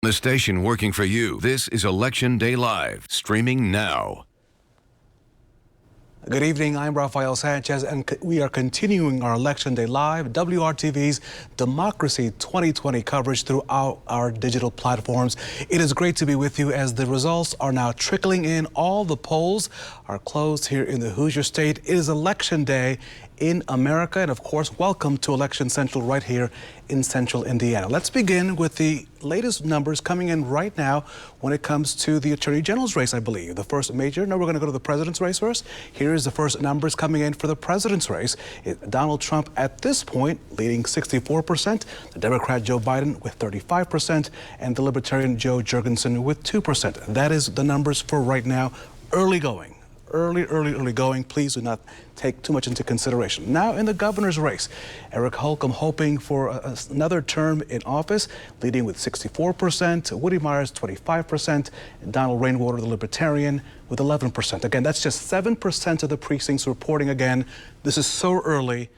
The station working for you. This is Election Day Live, streaming now. Good evening, I'm Rafael Sanchez, and we are continuing our Election Day Live, WRTV's Democracy 2020 coverage throughout our digital platforms. It is great to be with you as the results are now trickling in. All the polls are closed here in the Hoosier State. It is Election Day in America, and of course, welcome to Election Central right here in Central Indiana. Let's begin with the latest numbers coming in right now when it comes to the Attorney General's race, I believe. The first major. No, we're going to go to the President's race first. Here is the first numbers coming in for the President's race. Donald Trump at this point leading 64%, the Democrat Joe Biden with 35%, and the Libertarian Joe Jorgensen with 2%. That is the numbers for right now. Early going. Early going. Please do not take too much into consideration. Now in the governor's race, Eric Holcomb hoping for another term in office, leading with 64%, Woody Myers 25%, and Donald Rainwater, the Libertarian, with 11%. Again, that's just 7% of the precincts reporting. Again, this is so early.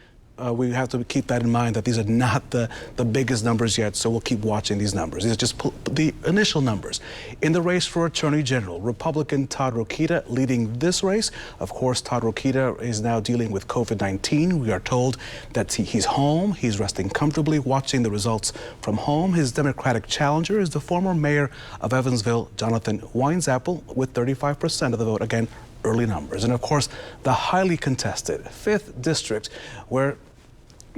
We have to keep that in mind that these are not the biggest numbers yet, so we'll keep watching these numbers. These are just the initial numbers. In the race for Attorney General, Republican Todd Rokita leading this race. Of course, Todd Rokita is now dealing with COVID-19. We are told that he's home. He's resting comfortably, watching the results from home. His Democratic challenger is the former mayor of Evansville, Jonathan Weinzapple, with 35% of the vote. Again, early numbers. And of course, the highly contested 5th district, where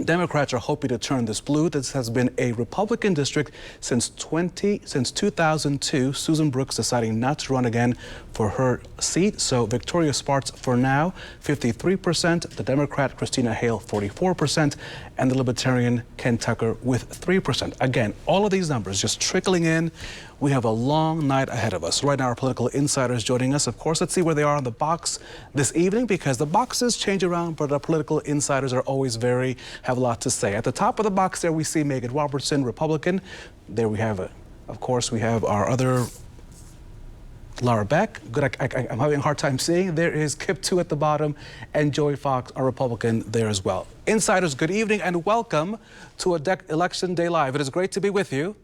Democrats are hoping to turn this blue. This has been a Republican district since 2002. Susan Brooks deciding not to run again for her seat. So Victoria Sparks for now, 53%. The Democrat Christina Hale, 44%. And the Libertarian Ken Tucker with 3%. Again, all of these numbers just trickling in. We have a long night ahead of us. Right now, our political insiders joining us. Of course, let's see where they are on the box this evening, because the boxes change around, but our political insiders are always have a lot to say. At the top of the box there, we see Megan Robertson, Republican. There we have, of course, we have our other Laura Beck. Good, I'm having a hard time seeing. There is Kip 2 at the bottom, and Joey Fox, our Republican, there as well. Insiders, good evening and welcome to Election Day Live. It is great to be with you.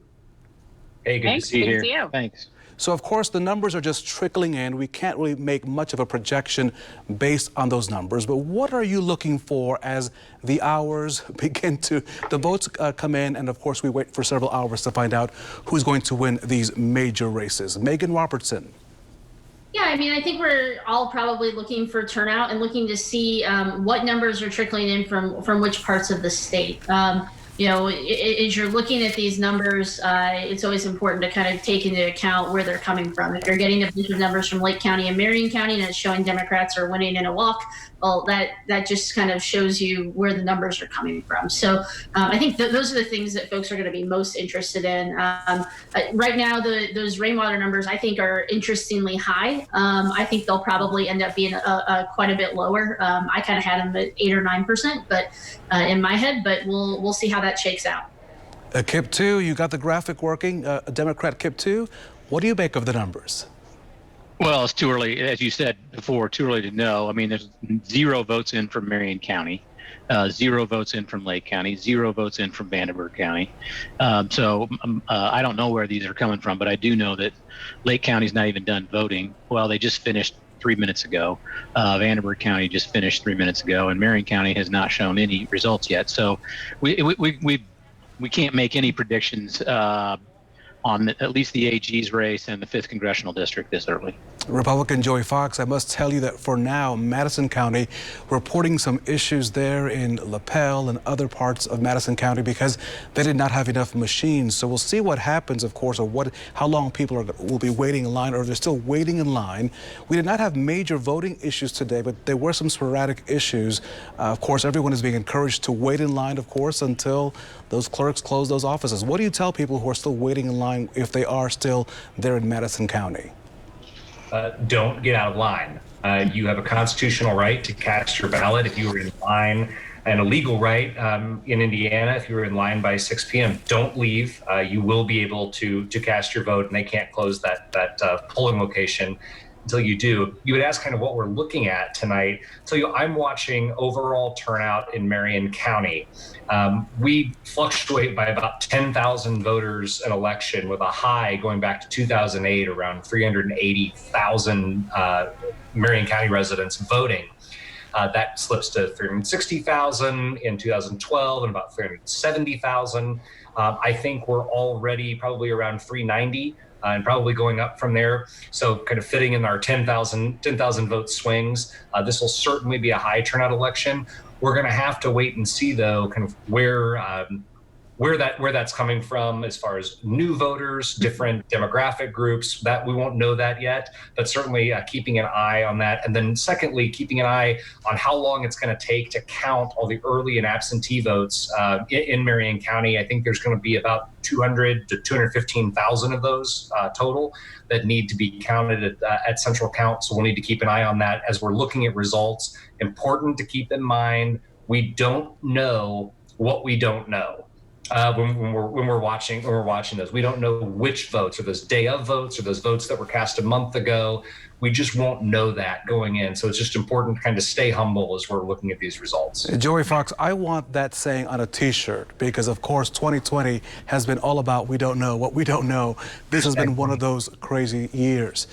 Hey, good to see you here. Thanks. So, of course, the numbers are just trickling in. We can't really make much of a projection based on those numbers. But what are you looking for as the hours begin to, the votes come in, and of course we wait for several hours to find out who's going to win these major races? Megan Robertson. Yeah, I mean, I think we're all probably looking for turnout and looking to see what numbers are trickling in from which parts of the state. You know, as you're looking at these numbers, it's always important to kind of take into account where they're coming from. If you're getting a bunch of numbers from Lake County and Marion County and it's showing Democrats are winning in a walk, well, that just kind of shows you where the numbers are coming from. So I think those are the things that folks are going to be most interested in. Right now, those rainwater numbers, I think, are interestingly high. I think they'll probably end up being quite a bit lower. I kind of had them at 8 or 9%, but in my head, but we'll see how that shakes out. Kip 2, you got the graphic working. Democrat Kip 2, what do you make of the numbers? Well, it's too early, as you said before, too early to know. I mean, there's 0 votes in from Marion County, 0 votes in from Lake County, 0 votes in from Vanderburgh County. So I don't know where these are coming from, but I do know that Lake County's not even done voting. Well, they just finished 3 minutes ago. Vanderburgh County just finished 3 minutes ago, and Marion County has not shown any results yet. So we can't make any predictions on at least the AG's race and the 5th Congressional District this early. Republican Joey Fox, I must tell you that for now, Madison County reporting some issues there in LaPel and other parts of Madison County because they did not have enough machines. So we'll see what happens, of course, or how long people will be waiting in line, or they're still waiting in line. We did not have major voting issues today, but there were some sporadic issues. Of course, everyone is being encouraged to wait in line, of course, until those clerks close those offices. What do you tell people who are still waiting in line if they are still there in Madison County? Don't get out of line. You have a constitutional right to cast your ballot if you were in line, and a legal right in Indiana if you were in line by 6 p.m. Don't leave. You will be able to cast your vote, and they can't close that polling location until you do. You would ask kind of what we're looking at tonight. So I'm watching overall turnout in Marion County. We fluctuate by about 10,000 voters an election, with a high going back to 2008, around 380,000 Marion County residents voting. That slips to 360,000 in 2012 and about 370,000. I think we're already probably around 390 and probably going up from there. So kind of fitting in our 10,000 vote swings. This will certainly be a high turnout election. We're going to have to wait and see, though, kind of where that's coming from as far as new voters, different demographic groups. That we won't know that yet, but certainly keeping an eye on that. And then secondly, keeping an eye on how long it's going to take to count all the early and absentee votes in Marion County. I think there's going to be about 200 to 215,000 of those total that need to be counted at central count. So we'll need to keep an eye on that as we're looking at results. Important to keep in mind, we don't know what we don't know. When we're watching those, we don't know which votes, are those day of votes, or those votes that were cast a month ago. We just won't know that going in. So it's just important to kind of stay humble as we're looking at these results. Joey Fox, I want that saying on a T-shirt, because of course 2020 has been all about we don't know what we don't know. This has been one of those crazy years.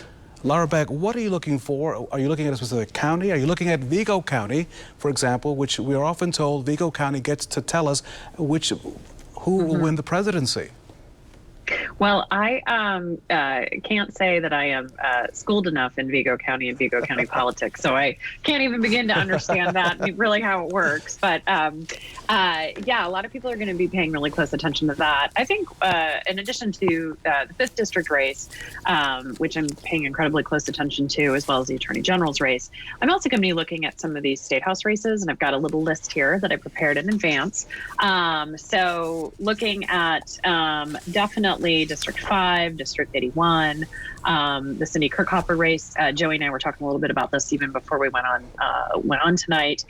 Laura Beck, what are you looking for? Are you looking at a specific county? Are you looking at Vigo County, for example, which we are often told Vigo County gets to tell us who will win the presidency? Well, I can't say that I am schooled enough in Vigo County and Vigo County politics, so I can't even begin to understand that, really how it works. But yeah, a lot of people are going to be paying really close attention to that. I think in addition to the 5th District race, which I'm paying incredibly close attention to, as well as the Attorney General's race, I'm also going to be looking at some of these state house races, and I've got a little list here that I prepared in advance. So looking at definitely District 5, District 81, the Cindy Kirkhofer race. Joey and I were talking a little bit about this even before we went on tonight.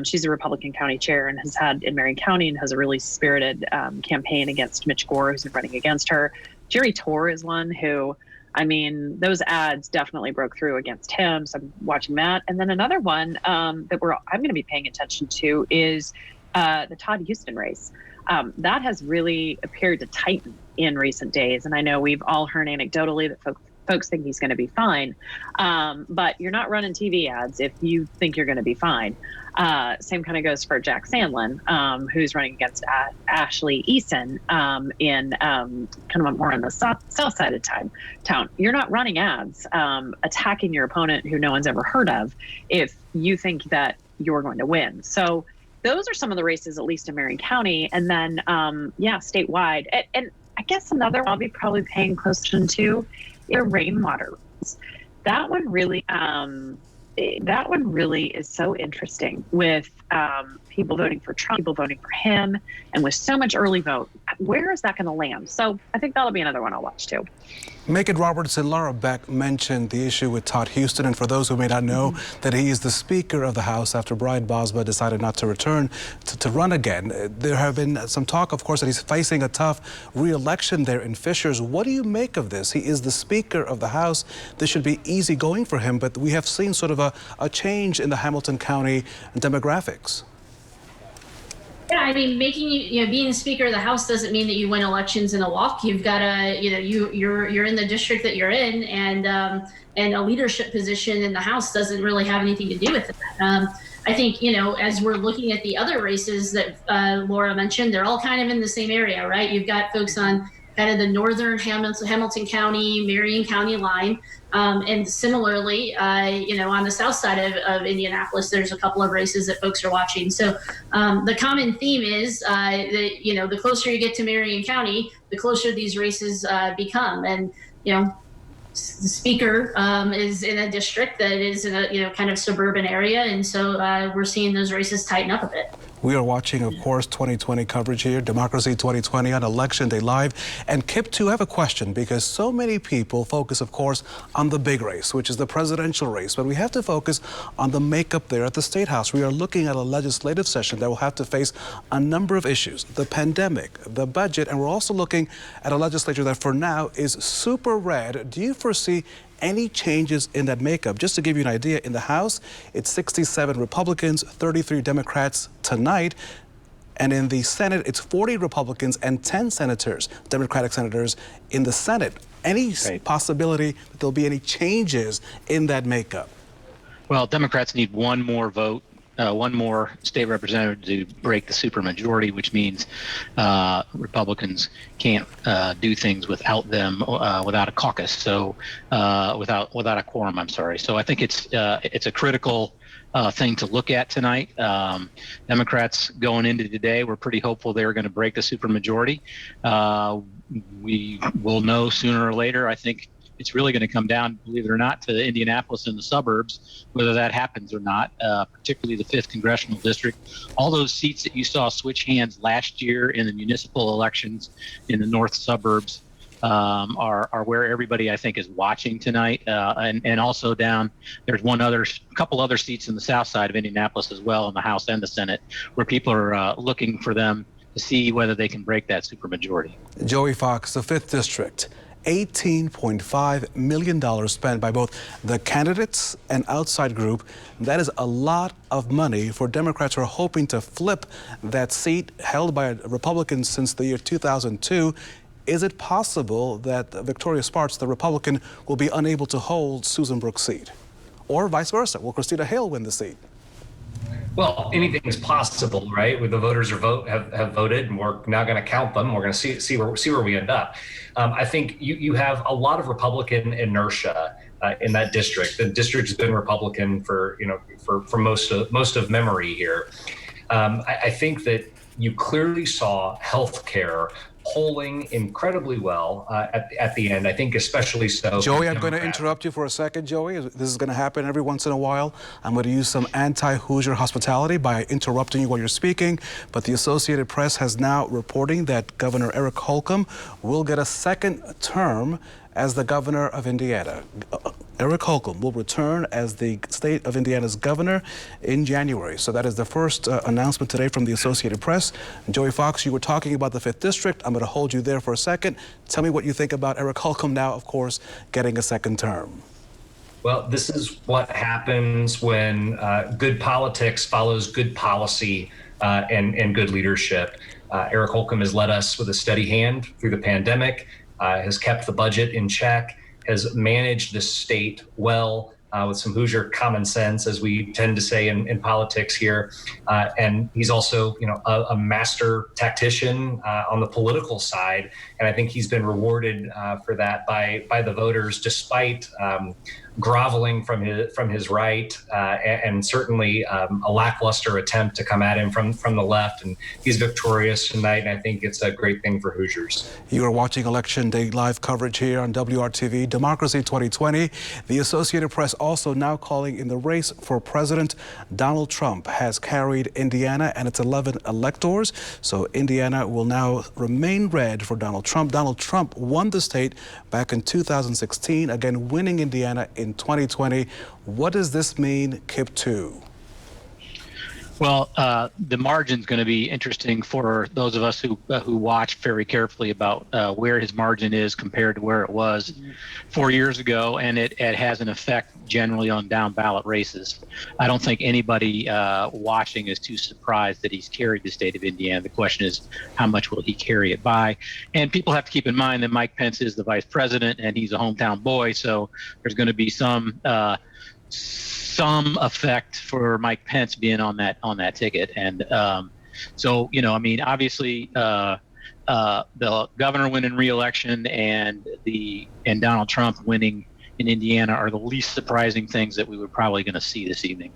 She's a Republican county chair and has had in Marion County and has a really spirited campaign against Mitch Gore, who's been running against her. Jerry Torr is one who, I mean, those ads definitely broke through against him. So I'm watching that. And then another one that I'm going to be paying attention to is the Todd Houston race. That has really appeared to tighten in recent days. And I know we've all heard anecdotally that folks think he's going to be fine. But you're not running TV ads if you think you're going to be fine. Same kind of goes for Jack Sandlin, who's running against Ashley Eason in kind of more on the south side of town. You're not running ads attacking your opponent who no one's ever heard of if you think that you're going to win. So those are some of the races, at least in Marion County. And then, statewide. And I guess another one I'll be probably paying close attention to is rainwater. That one really is so interesting with people voting for Trump, people voting for him, and with so much early vote. Where is that going to land? So I think that'll be another one I'll watch too. Megan Roberts and Laura Beck mentioned the issue with Todd Houston, and for those who may not know, that he is the Speaker of the House after Brian Bosma decided not to return to run again. There have been some talk, of course, that he's facing a tough re-election there in Fishers. What do you make of this? He is the Speaker of the House. This should be easy going for him, but we have seen sort of a change in the Hamilton County demographics. Yeah, I mean, being Speaker of the House doesn't mean that you win elections in a walk. You've got to, you're in the district that you're in, and a leadership position in the House doesn't really have anything to do with it. I think, as we're looking at the other races that Laura mentioned, they're all kind of in the same area, right? You've got folks on kind of the northern Hamilton County, Marion County line. And similarly, on the south side of Indianapolis, there's a couple of races that folks are watching. So the common theme is that, the closer you get to Marion County, the closer these races become. And, the Speaker is in a district that is in a, kind of suburban area. And so we're seeing those races tighten up a bit. We are watching, of course, 2020 coverage here, Democracy 2020 on Election Day Live. And Kip, too, I have a question, because so many people focus, of course, on the big race, which is the presidential race. But we have to focus on the makeup there at the State House. We are looking at a legislative session that will have to face a number of issues, the pandemic, the budget, and we're also looking at a legislature that for now is super red. Do you foresee any changes in that makeup? Just to give you an idea, in the House, it's 67 Republicans, 33 Democrats tonight. And in the Senate, it's 40 Republicans and 10 senators, Democratic senators, in the Senate. Any possibility that there'll be any changes in that makeup? Well, Democrats need one more vote, one more state representative to break the supermajority, which means Republicans can't do things without them, without a caucus. So without a quorum, I'm sorry. So I think it's a critical thing to look at tonight. Democrats going into today were pretty hopeful they were going to break the supermajority. We will know sooner or later. I think it's really going to come down, believe it or not, to Indianapolis and the suburbs, whether that happens or not, particularly the 5th Congressional District. All those seats that you saw switch hands last year in the municipal elections in the north suburbs are where everybody, I think, is watching tonight. And also down, there's couple other seats in the south side of Indianapolis as well, in the House and the Senate, where people are looking for them to see whether they can break that supermajority. Joey Fox, the 5th District. $18.5 million spent by both the candidates and outside group. That is a lot of money for Democrats who are hoping to flip that seat held by Republicans since the year 2002. Is it possible that Victoria Sparks, the Republican, will be unable to hold Susan Brooks' seat? Or vice versa, will Christina Hale win the seat? Well, anything is possible, right? Where the voters have voted, and we're now going to count them. We're going to see where we end up. I think you have a lot of Republican inertia in that district. The district has been Republican for most of memory here. I think that you clearly saw healthcare polling incredibly well at the end. I think especially so. Joey, I'm going to interrupt you for a second, Joey. This is going to happen every once in a while. I'm going to use some anti-Hoosier hospitality by interrupting you while you're speaking. But the Associated Press has now reporting that Governor Eric Holcomb will get a second term as the governor of Indiana. Eric Holcomb will return as the state of Indiana's governor in January. So that is the first announcement today from the Associated Press. Joey Fox, you were talking about the 5th District. I'm going to hold you there for a second. Tell me what you think about Eric Holcomb now, of course, getting a second term. Well, this is what happens when good politics follows good policy and good leadership. Eric Holcomb has led us with a steady hand through the pandemic, has kept the budget in check, has managed the state well with some Hoosier common sense, as we tend to say in politics here. And he's also, a master tactician on the political side. And I think he's been rewarded for that by the voters, despite groveling from his right and certainly a lackluster attempt to come at him from the left. And he's victorious tonight, and I think it's a great thing for Hoosiers. You are watching Election Day live coverage here on WRTV Democracy 2020. The Associated Press also now calling in the race for president. Donald Trump has carried Indiana and its 11 electors. So Indiana will now remain red for Donald Trump. Donald Trump won the state back in 2016, again winning Indiana in 2020. What does this mean, Kip 2? Well, the margin's going to be interesting for those of us who watch very carefully about where his margin is compared to where it was 4 years ago, and it has an effect generally on down ballot races. I don't think anybody watching is too surprised that he's carried the state of Indiana. The question is, how much will he carry it by? And people have to keep in mind that Mike Pence is the vice president, and he's a hometown boy, so there's going to be some effect for Mike Pence being on that ticket. And so, obviously the governor winning re-election and Donald Trump winning in Indiana are the least surprising things that we were probably going to see this evening.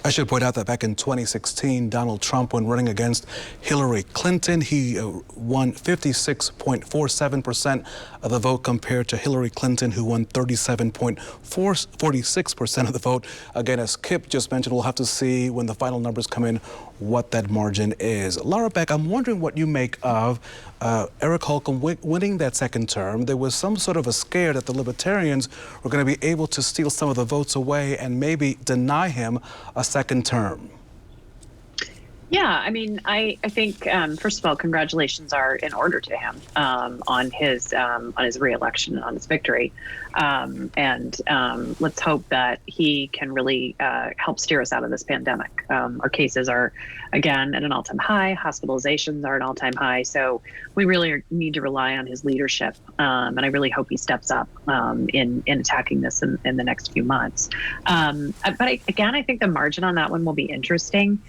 I should point out that back in 2016, Donald Trump, when running against Hillary Clinton, he won 56.47% of the vote compared to Hillary Clinton, who won 37.46% of the vote. Again, as Kip just mentioned, we'll have to see when the final numbers come in what that margin is. Laura Beck, I'm wondering what you make of Eric Holcomb winning that second term. There was some sort of a scare that the Libertarians were going to be able to steal some of the votes away and maybe deny him a second term. Yeah, I mean, I think first of all, congratulations are in order to him on his reelection and on his victory, and let's hope that he can really help steer us out of this pandemic. Our cases are again at an all-time high. Hospitalizations are at an all-time high. So we really need to rely on his leadership, and I really hope he steps up in attacking this in the next few months. But I think the margin on that one will be interesting.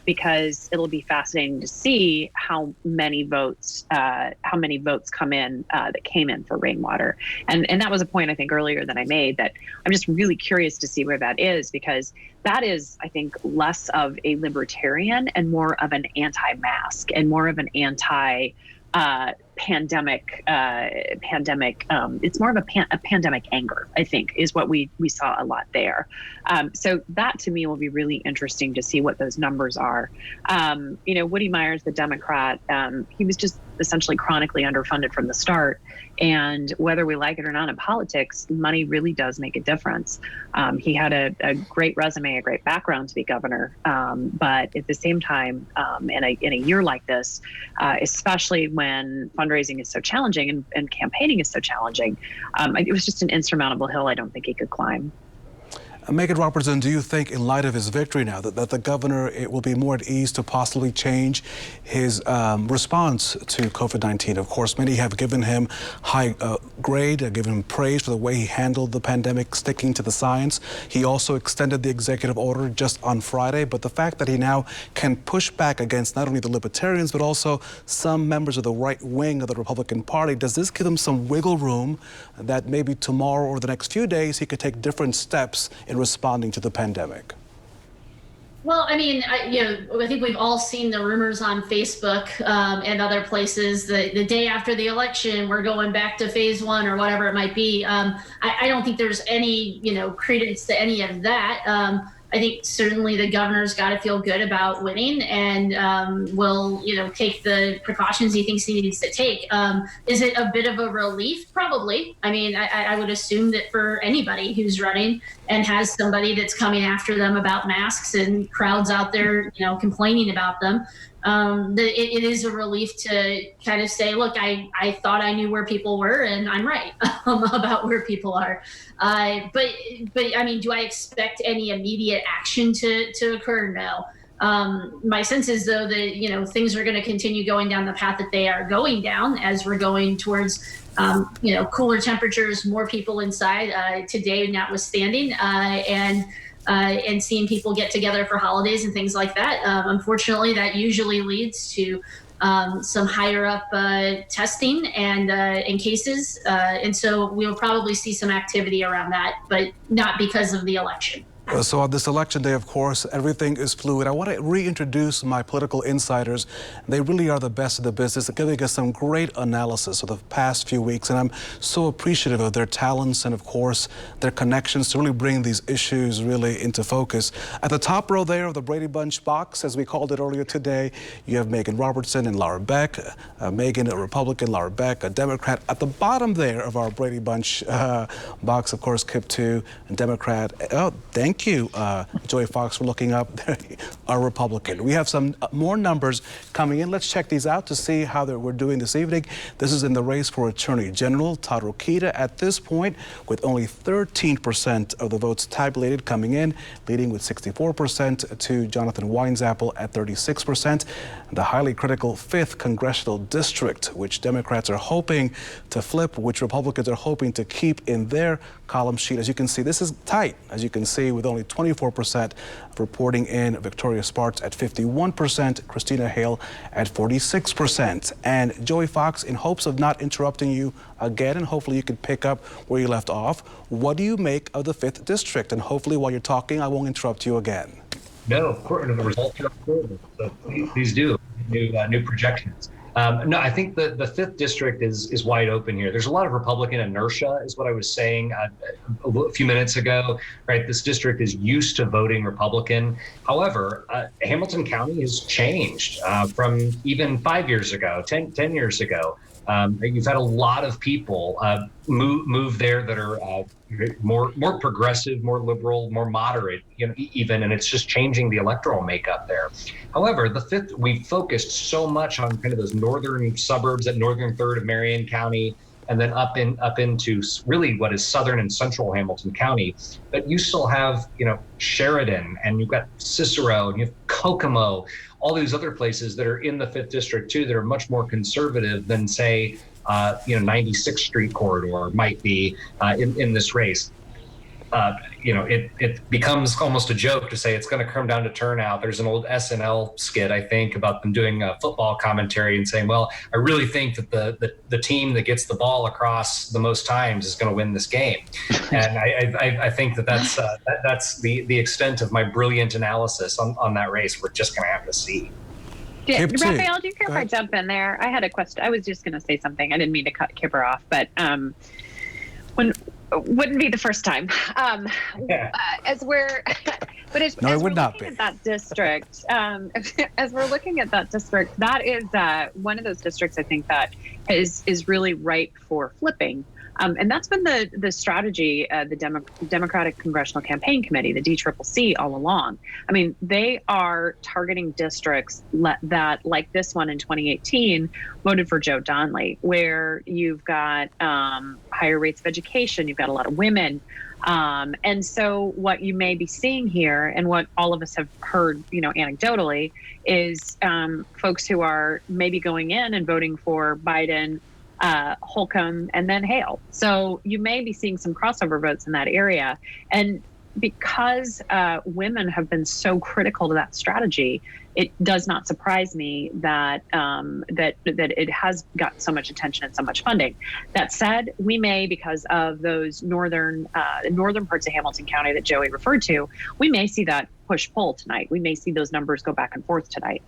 Because it'll be fascinating to see how many votes come in that came in for rainwater, and that was a point I think earlier that I made, that I'm just really curious to see where that is, because that is, I think, less of a libertarian and more of an anti-mask and more of an pandemic. It's more of a pandemic anger, I think, is what we saw a lot there. So that to me will be really interesting to see what those numbers are. Woody Myers, the Democrat, he was just essentially chronically underfunded from the start. And whether we like it or not in politics, money really does make a difference. He had a great resume, a great background to be governor. But at the same time, in a year like this, especially when fundraising is so challenging and campaigning is so challenging, it was just an insurmountable hill I don't think he could climb. Megan Robertson, do you think in light of his victory now that the governor will be more at ease to possibly change his response to COVID-19? Of course, many have given him high grade, given him praise for the way he handled the pandemic, sticking to the science. He also extended the executive order just on Friday. But the fact that he now can push back against not only the libertarians, but also some members of the right wing of the Republican Party, does this give him some wiggle room that maybe tomorrow or the next few days he could take different steps in responding to the pandemic? Well, I mean, I think we've all seen the rumors on Facebook and other places that the day after the election, we're going back to phase one or whatever it might be. I don't think there's any, credence to any of that. I think certainly the governor's got to feel good about winning and will, take the precautions he thinks he needs to take. Is it a bit of a relief? Probably. I mean, I would assume that for anybody who's running and has somebody that's coming after them about masks and crowds out there, complaining about them, it is a relief to kind of say, look, I thought I knew where people were and I'm right about where people are. But I mean, do I expect any immediate action to occur? No. My sense is, though, that, things are going to continue going down the path that they are going down as we're going towards, cooler temperatures, more people inside, today notwithstanding, and seeing people get together for holidays and things like that. Unfortunately, that usually leads to some higher up testing and cases. And so we'll probably see some activity around that, but not because of the election. So on this election day, of course, everything is fluid. I want to reintroduce my political insiders. They really are the best of the business, giving us some great analysis of the past few weeks. And I'm so appreciative of their talents and, of course, their connections to really bring these issues really into focus. At the top row there of the Brady Bunch box, as we called it earlier today, you have Megan Robertson and Laura Beck. Megan, a Republican, Laura Beck, a Democrat. At the bottom there of our Brady Bunch box, of course, Kip 2, a Democrat. Oh, thank you, Joy Fox, for looking up. Our Republican. We have some more numbers coming in. Let's check these out to see how we're doing this evening. This is in the race for Attorney General. Todd Rokita at this point with only 13% of the votes tabulated coming in, leading with 64% to Jonathan Weinzapple at 36%. The highly critical 5th Congressional District, which Democrats are hoping to flip, which Republicans are hoping to keep in their column sheet. As you can see, this is tight, as you can see, with only 24% reporting in. Victoria Sparks at 51%, Christina Hale at 46%. And Joey Fox, in hopes of not interrupting you again, and hopefully you can pick up where you left off, what do you make of the 5th District? And hopefully while you're talking, I won't interrupt you again. No, of course, the results are important, so please do. New projections. No, I think the 5th district is wide open here. There's a lot of Republican inertia, is what I was saying a few minutes ago. Right, this district is used to voting Republican. However, Hamilton County has changed from even 5 years ago, 10 years ago. You've had a lot of people move there that are more progressive, more liberal, more moderate, even, and it's just changing the electoral makeup there. However, the fifth, we've focused so much on kind of those northern suburbs, that northern third of Marion County, and then up into really what is southern and central Hamilton County. But you still have, Sheridan, and you've got Cicero, and you have Kokomo, all these other places that are in the 5th District too that are much more conservative than, say, 96th Street corridor might be in this race. It becomes almost a joke to say it's going to come down to turnout. There's an old SNL skit, I think, about them doing football commentary and saying, well, I really think that the team that gets the ball across the most times is going to win this game. And I think that's the extent of my brilliant analysis on that race. We're just going to have to see. Raphael, do you care if I jump in there? I had a question. I was just going to say something. I didn't mean to cut Kipper off, but wouldn't be the first time. As we're looking at that district, as we're looking at that district, that is one of those districts I think that is really ripe for flipping. And that's been the strategy, the Democratic Congressional Campaign Committee, the DCCC, all along. I mean, they are targeting districts that, like this one in 2018, voted for Joe Donnelly, where you've got higher rates of education, you've got a lot of women. And so what you may be seeing here, and what all of us have heard, anecdotally, is folks who are maybe going in and voting for Biden, Holcomb, and then Hale. So you may be seeing some crossover votes in that area. And because women have been so critical to that strategy, it does not surprise me that that it has got so much attention and so much funding. That said, we may, because of those northern parts of Hamilton County that Joey referred to, we may see that push-pull tonight. We may see those numbers go back and forth tonight.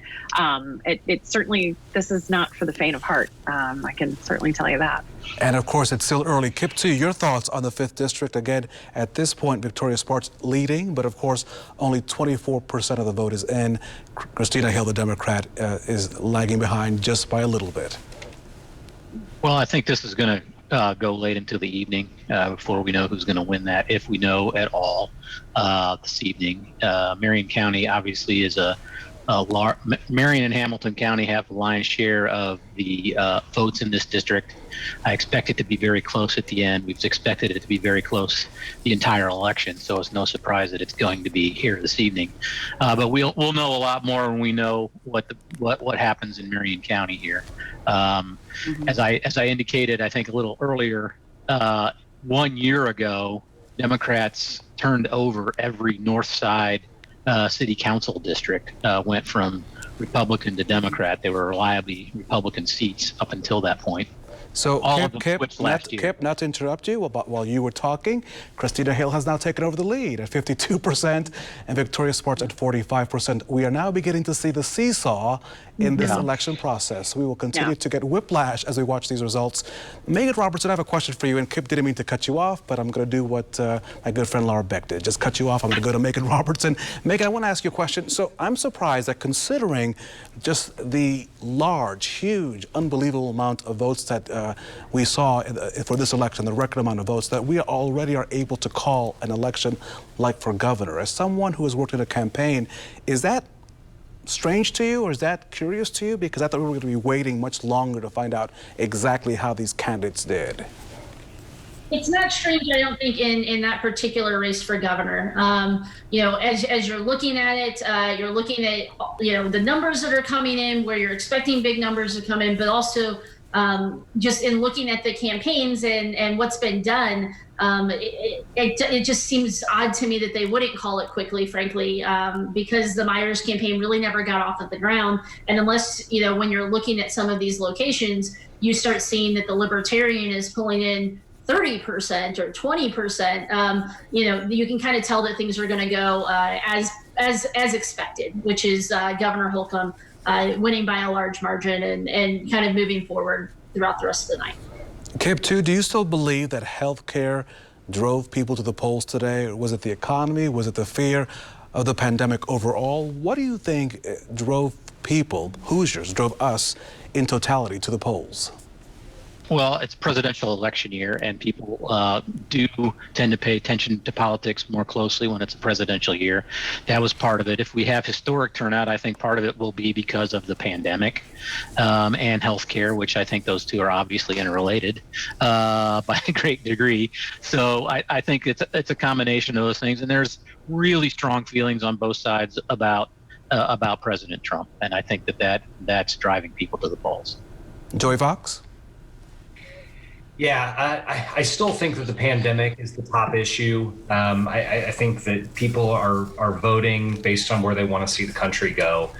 It certainly, this is not for the faint of heart. I can certainly tell you that. And of course, it's still early. Kip, too, your thoughts on the 5th District. Again, at this point, Victoria Sparks leading, but of course, only 24% of the vote is in. Christina Hill, the Democrat, is lagging behind just by a little bit. Well, I think this is going to go late into the evening before we know who's going to win that, if we know at all this evening. Marion County obviously is Marion and Hamilton County have the lion's share of the votes in this district. I expect it to be very close at the end. We've expected it to be very close the entire election, so it's no surprise that it's going to be here this evening. But we'll know a lot more when we know what happens in Marion County here. As I indicated, I think a little earlier, 1 year ago, Democrats turned over every north side city council district, went from Republican to Democrat. They were reliably Republican seats up until that point. So, Kip, not to interrupt you, but while you were talking, Christina Hill has now taken over the lead at 52% and Victoria Sparks at 45%. We are now beginning to see the seesaw in this election process. We will continue to get whiplash as we watch these results. Megan Robertson, I have a question for you, and Kip didn't mean to cut you off, but I'm going to do what my good friend Laura Beck did. Just cut you off. I'm going to go to Megan Robertson. Megan, I want to ask you a question. So I'm surprised that considering just the large, huge, unbelievable amount of votes that we saw for this election, the record amount of votes, that we already are able to call an election like for governor. As someone who has worked in a campaign, is that strange to you, or is that curious to you? Because I thought we were going to be waiting much longer to find out exactly how these candidates did. It's not strange, I don't think, in that particular race for governor. As you're looking at it, you're looking at, the numbers that are coming in, where you're expecting big numbers to come in, but also just in looking at the campaigns and what's been done, it just seems odd to me that they wouldn't call it quickly, frankly, because the Myers campaign really never got off of the ground. And unless, when you're looking at some of these locations, you start seeing that the Libertarian is pulling in 30% or 20%, you can kind of tell that things are going to go as expected, which is Governor Holcomb winning by a large margin and kind of moving forward throughout the rest of the night. Kip, too, do you still believe that health care drove people to the polls today? Or was it the economy? Was it the fear of the pandemic overall? What do you think drove people, Hoosiers, drove us in totality to the polls? Well, it's presidential election year, and people do tend to pay attention to politics more closely when it's a presidential year. That was part of it. If we have historic turnout, I think part of it will be because of the pandemic and healthcare, which I think those two are obviously interrelated by a great degree. So I think it's a combination of those things, and there's really strong feelings on both sides about President Trump, and I think that's driving people to the polls. Joey Fox? Yeah, I still think that the pandemic is the top issue. I think that people are voting based on where they want to see the country go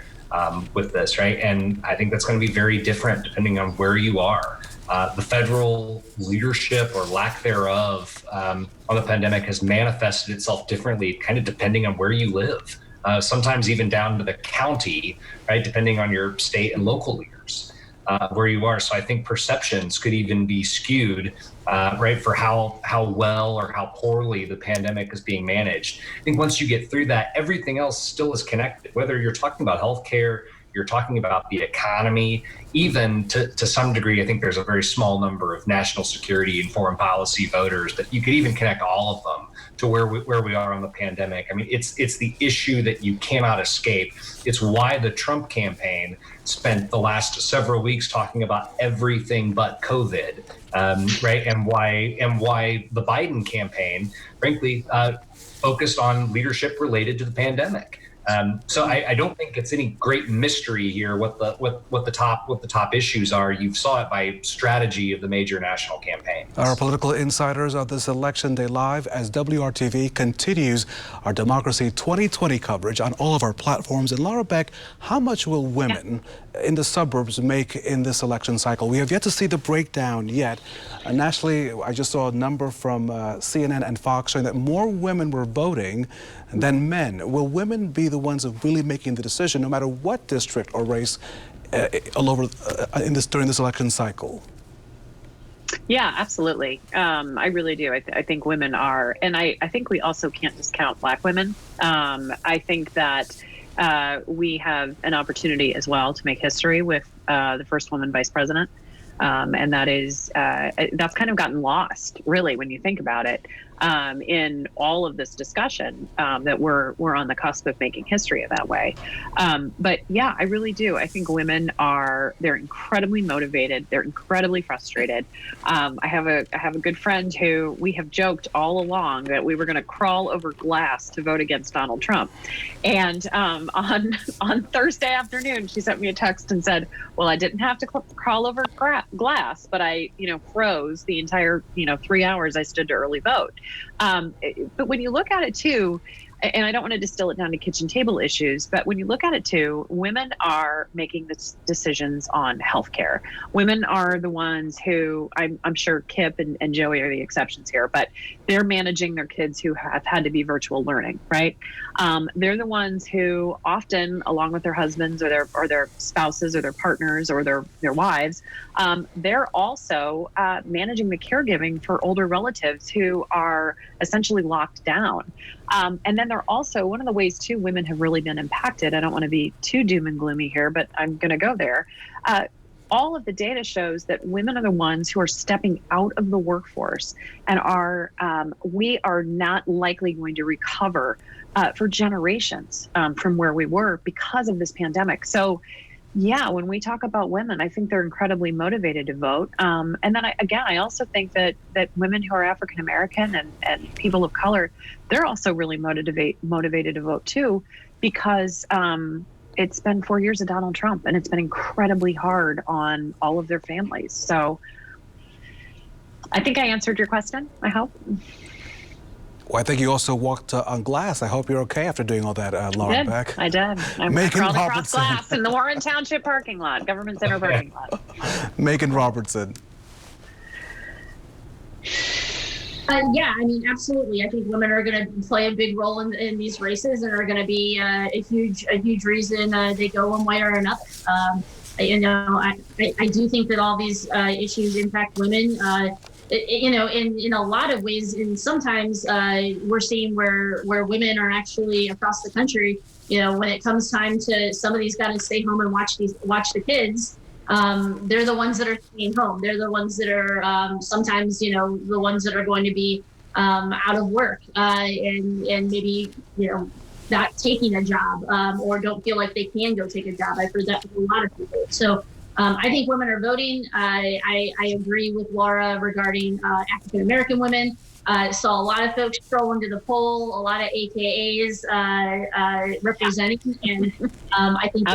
with this, right? And I think that's going to be very different depending on where you are. The federal leadership or lack thereof on the pandemic has manifested itself differently, kind of depending on where you live. Sometimes even down to the county, right? Depending on your state and local leaders. Where you are. So I think perceptions could even be skewed, right, for how well or how poorly the pandemic is being managed. I think once you get through that, everything else still is connected, whether you're talking about healthcare, you're talking about the economy, even to some degree. I think there's a very small number of national security and foreign policy voters that you could even connect all of them to where we are on the pandemic. I mean, it's the issue that you cannot escape. It's why the Trump campaign spent the last several weeks talking about everything but COVID, right? And why the Biden campaign, frankly, focused on leadership related to the pandemic. So I don't think it's any great mystery here what the top issues are. You saw it by strategy of the major national campaigns. Our political insiders of this Election Day Live as WRTV continues our Democracy 2020 coverage on all of our platforms. And Laura Beck, how much will women in the suburbs make in this election cycle? We have yet to see the breakdown yet. Nationally, I just saw a number from CNN and Fox showing that more women were voting than men. Will women be the ones of really making the decision, no matter what district or race, during this election cycle? Yeah, absolutely. I really do. I think women are, and I think we also can't discount Black women. I think that we have an opportunity as well to make history with the first woman vice president. And that's kind of gotten lost, really, when you think about it, in all of this discussion, that we're on the cusp of making history in that way. But yeah, I really do. I think women they're incredibly motivated. They're incredibly frustrated. I have a good friend who we have joked all along that we were going to crawl over glass to vote against Donald Trump. And on Thursday afternoon, she sent me a text and said, well, I didn't have to crawl over glass, but I, froze the entire, 3 hours I stood to early vote. But when you look at it too, and I don't want to distill it down to kitchen table issues, but when you look at it too, women are making the decisions on healthcare. Women are the ones who, I'm sure Kip and Joey are the exceptions here, but they're managing their kids who have had to be virtual learning, right? They're the ones who often, along with their husbands or their spouses or their partners or their wives, they're also managing the caregiving for older relatives who are essentially locked down. And then they're also, one of the ways too women have really been impacted, I don't want to be too doom and gloomy here, but I'm going to go there. All of the data shows that women are the ones who are stepping out of the workforce and we are not likely going to recover for generations from where we were because of this pandemic. So yeah, when we talk about women, I think they're incredibly motivated to vote. And then I also think that women who are African American and people of color, they're also really motivated to vote too, because it's been 4 years of Donald Trump, and it's been incredibly hard on all of their families. So I think I answered your question, I hope. Well, I think you also walked on glass. I hope you're okay after doing all that, Laura Beck. I did. I crawled across glass in the Warren Township parking lot, government center parking lot. Megan Robertson. Yeah, I mean, absolutely. I think women are going to play a big role in these races and are going to be a huge reason they go one way or another. I do think that all these issues impact women. In a lot of ways, and sometimes we're seeing where women are actually across the country. When it comes time to somebody's got to stay home and watch the kids. they're the ones that are staying home. They're the ones that are sometimes, the ones that are going to be out of work and maybe, not taking a job or don't feel like they can go take a job. I've heard that from a lot of people. So I think women are voting. I agree with Laura regarding African American women. Saw a lot of folks stroll into the poll, a lot of AKAs representing, and I think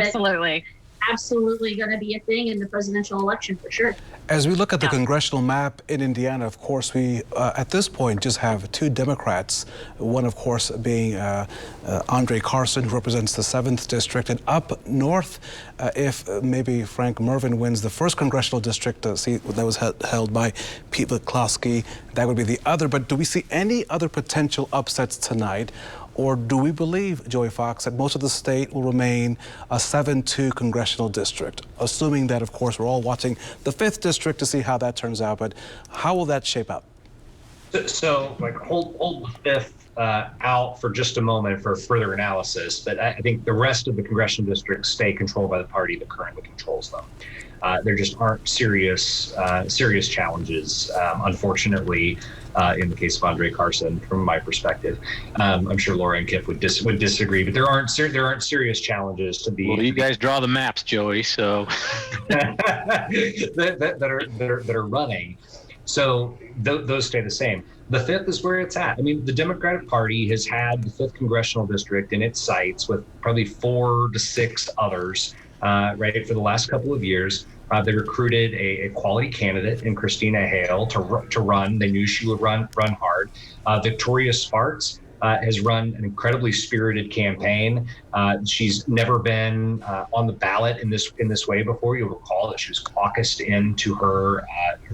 absolutely going to be a thing in the presidential election for sure. As we look at the congressional map in Indiana, of course, we at this point just have two Democrats, one, of course, being Andre Carson, who represents the 7th District, and up north, if maybe Frank Mervyn wins the 1st Congressional District seat that was held by Pete Witkowski, that would be the other. But do we see any other potential upsets tonight? Or do we believe, Joey Fox, that most of the state will remain a 7-2 congressional district? Assuming that, of course, we're all watching the 5th district to see how that turns out, but how will that shape up? So hold the 5th out for just a moment for further analysis, but I think the rest of the congressional districts stay controlled by the party that currently controls them. There just aren't serious challenges, unfortunately, in the case of Andre Carson, from my perspective. I'm sure Laura and Kip would disagree, but there aren't serious challenges to be. Well, you guys draw the maps, Joey. So that are running. So those stay the same. The 5th is where it's at. I mean, the Democratic Party has had the 5th congressional district in its sights with probably 4 to 6 others, right, for the last couple of years. They recruited a quality candidate in Christina Hale to run. They knew she would run hard. Victoria Spartz has run an incredibly spirited campaign. She's never been on the ballot in this way before. You'll recall that she was caucused into her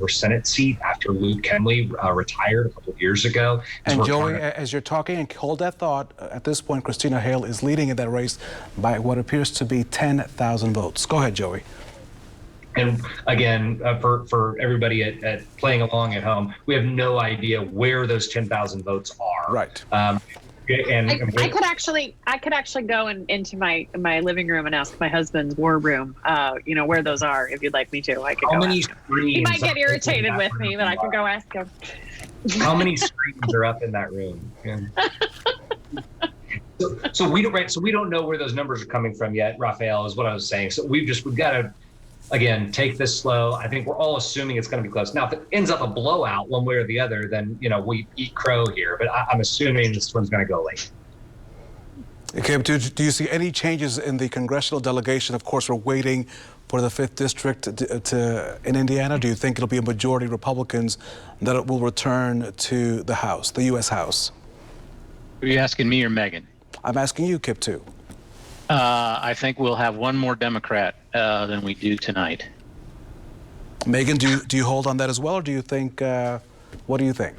Senate seat after Luke Kemley retired a couple of years ago. And Joey, as you're talking, and hold that thought, at this point, Christina Hale is leading in that race by what appears to be 10,000 votes. Go ahead, Joey. And again, for everybody at playing along at home, we have no idea where those 10,000 votes are. Right. I could actually go into my living room and ask my husband's war room, where those are. If you'd like me to, I could go ask him. He might get irritated with me, but I could go ask him. How many screens are up in that room? Yeah. So we don't know where those numbers are coming from yet, Raphael, is what I was saying. So we've got to, again, take this slow. I think we're all assuming it's going to be close. Now, if it ends up a blowout one way or the other, then, we eat crow here. But I'm assuming this one's going to go late. Okay, do you see any changes in the congressional delegation? Of course, we're waiting for the 5th district in Indiana. Do you think it'll be a majority Republicans that it will return to the House, the U.S. House? Are you asking me or Megan? I'm asking you, Kip, too. I think we'll have one more Democrat than we do tonight. Megan, do you hold on that as well, or do you think? What do you think?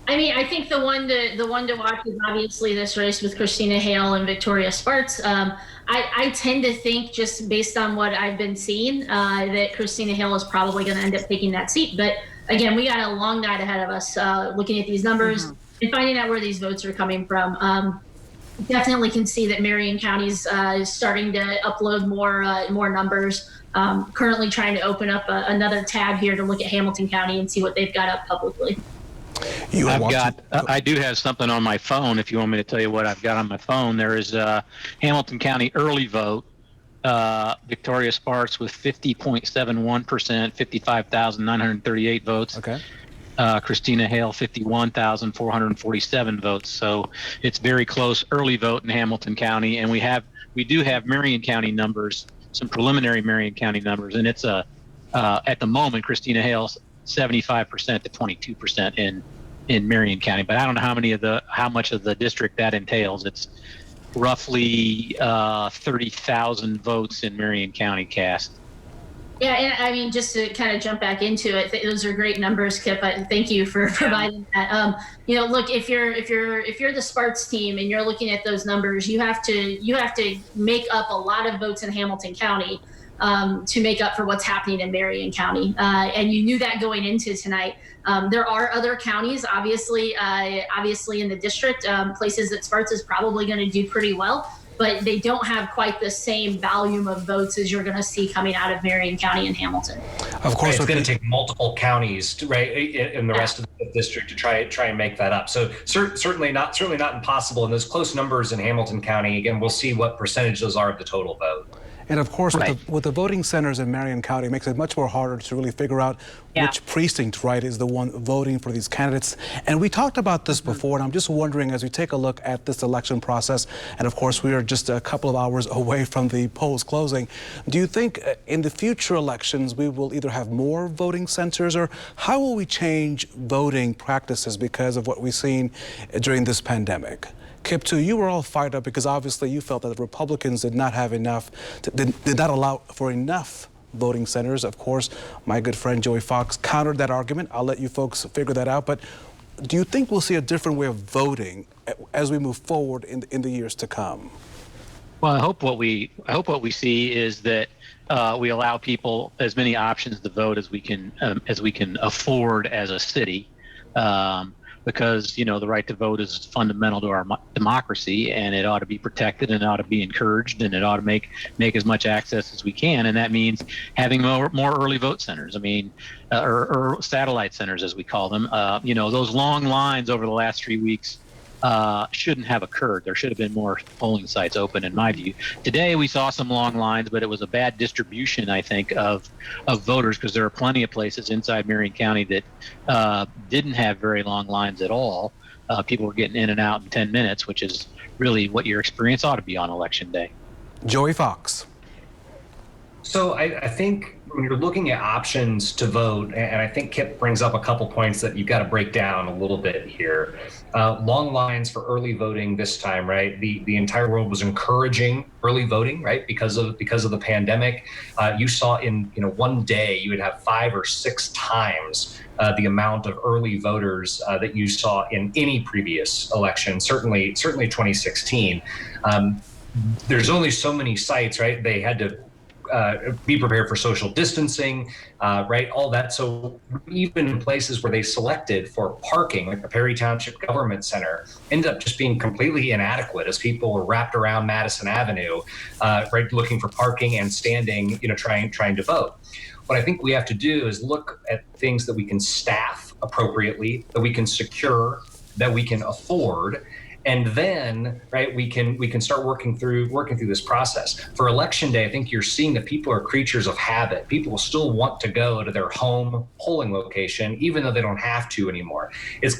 I mean, I think the one to watch is obviously this race with Christina Hale and Victoria Spartz. I tend to think, just based on what I've been seeing, that Christina Hale is probably going to end up taking that seat. But again, we got a long night ahead of us looking at these numbers and finding out where these votes are coming from. Definitely can see that Marion County's is starting to upload more numbers. Currently trying to open up another tab here to look at Hamilton County and see what they've got up publicly. I do have something on my phone. If you want me to tell you what I've got on my phone, there is Hamilton County early vote. Victoria Spartz with 50.71%, 55,938 votes. Okay. Christina Hale, 51,447 votes. So it's very close early vote in Hamilton County. And we do have Marion County numbers, some preliminary Marion County numbers. And it's at the moment, Christina Hale's 75% to 22% in Marion County. But I don't know how much of the district that entails. It's roughly 30,000 votes in Marion County cast. Yeah, and I mean, just to kind of jump back into it, those are great numbers, Kip. Thank you for providing that. Look, if you're the Spartz team and you're looking at those numbers, you have to make up a lot of votes in Hamilton County to make up for what's happening in Marion County, and you knew that going into tonight. There are other counties, obviously in the district, places that Spartz is probably going to do pretty well. but they don't have quite the same volume of votes as you're going to see coming out of Marion County and Hamilton. Of course, it's going to take multiple counties, in the rest of the district to try and make that up. So certainly not impossible. And those close numbers in Hamilton County, again, we'll see what percentage those are of the total vote. And of course, with the voting centers in Marion County, it makes it much more harder to really figure out which precinct, is the one voting for these candidates. And we talked about this before, and I'm just wondering, as we take a look at this election process, and of course, we are just a couple of hours away from the polls closing, do you think in the future elections, we will either have more voting centers, or how will we change voting practices because of what we've seen during this pandemic? Kip, too, you were all fired up because obviously you felt that the Republicans did not have enough, did not allow for enough voting centers. Of course, my good friend Joey Fox countered that argument. I'll let you folks figure that out. But do you think we'll see a different way of voting as we move forward in the years to come? Well, I hope what we see is that we allow people as many options to vote as we can afford as a city. Because the right to vote is fundamental to our democracy, and it ought to be protected, and it ought to be encouraged, and it ought to make as much access as we can, and that means having more early vote centers. I mean, or satellite centers as we call them. Those long lines over the last 3 weeks shouldn't have occurred. There should have been more polling sites open, in my view. Today we saw some long lines, but it was a bad distribution, I think, of voters, because there are plenty of places inside Marion County that didn't have very long lines at all. People were getting in and out in 10 minutes, which is really what your experience ought to be on Election Day. Joey Fox. So I think when you're looking at options to vote, and I think Kip brings up a couple points that you've got to break down a little bit here. Long lines for early voting this time, right? The entire world was encouraging early voting, right? Because of the pandemic. You saw in one day you would have 5 or 6 times the amount of early voters that you saw in any previous election. Certainly 2016. There's only so many sites, right? They had to be prepared for social distancing, right? All that. So even in places where they selected for parking, like the Perry Township Government Center, ended up just being completely inadequate as people were wrapped around Madison Avenue, right, looking for parking and standing, trying to vote. What I think we have to do is look at things that we can staff appropriately, that we can secure, that we can afford. And then, right, we can start working through this process. For Election Day, I think you're seeing that people are creatures of habit. People will still want to go to their home polling location, even though they don't have to anymore.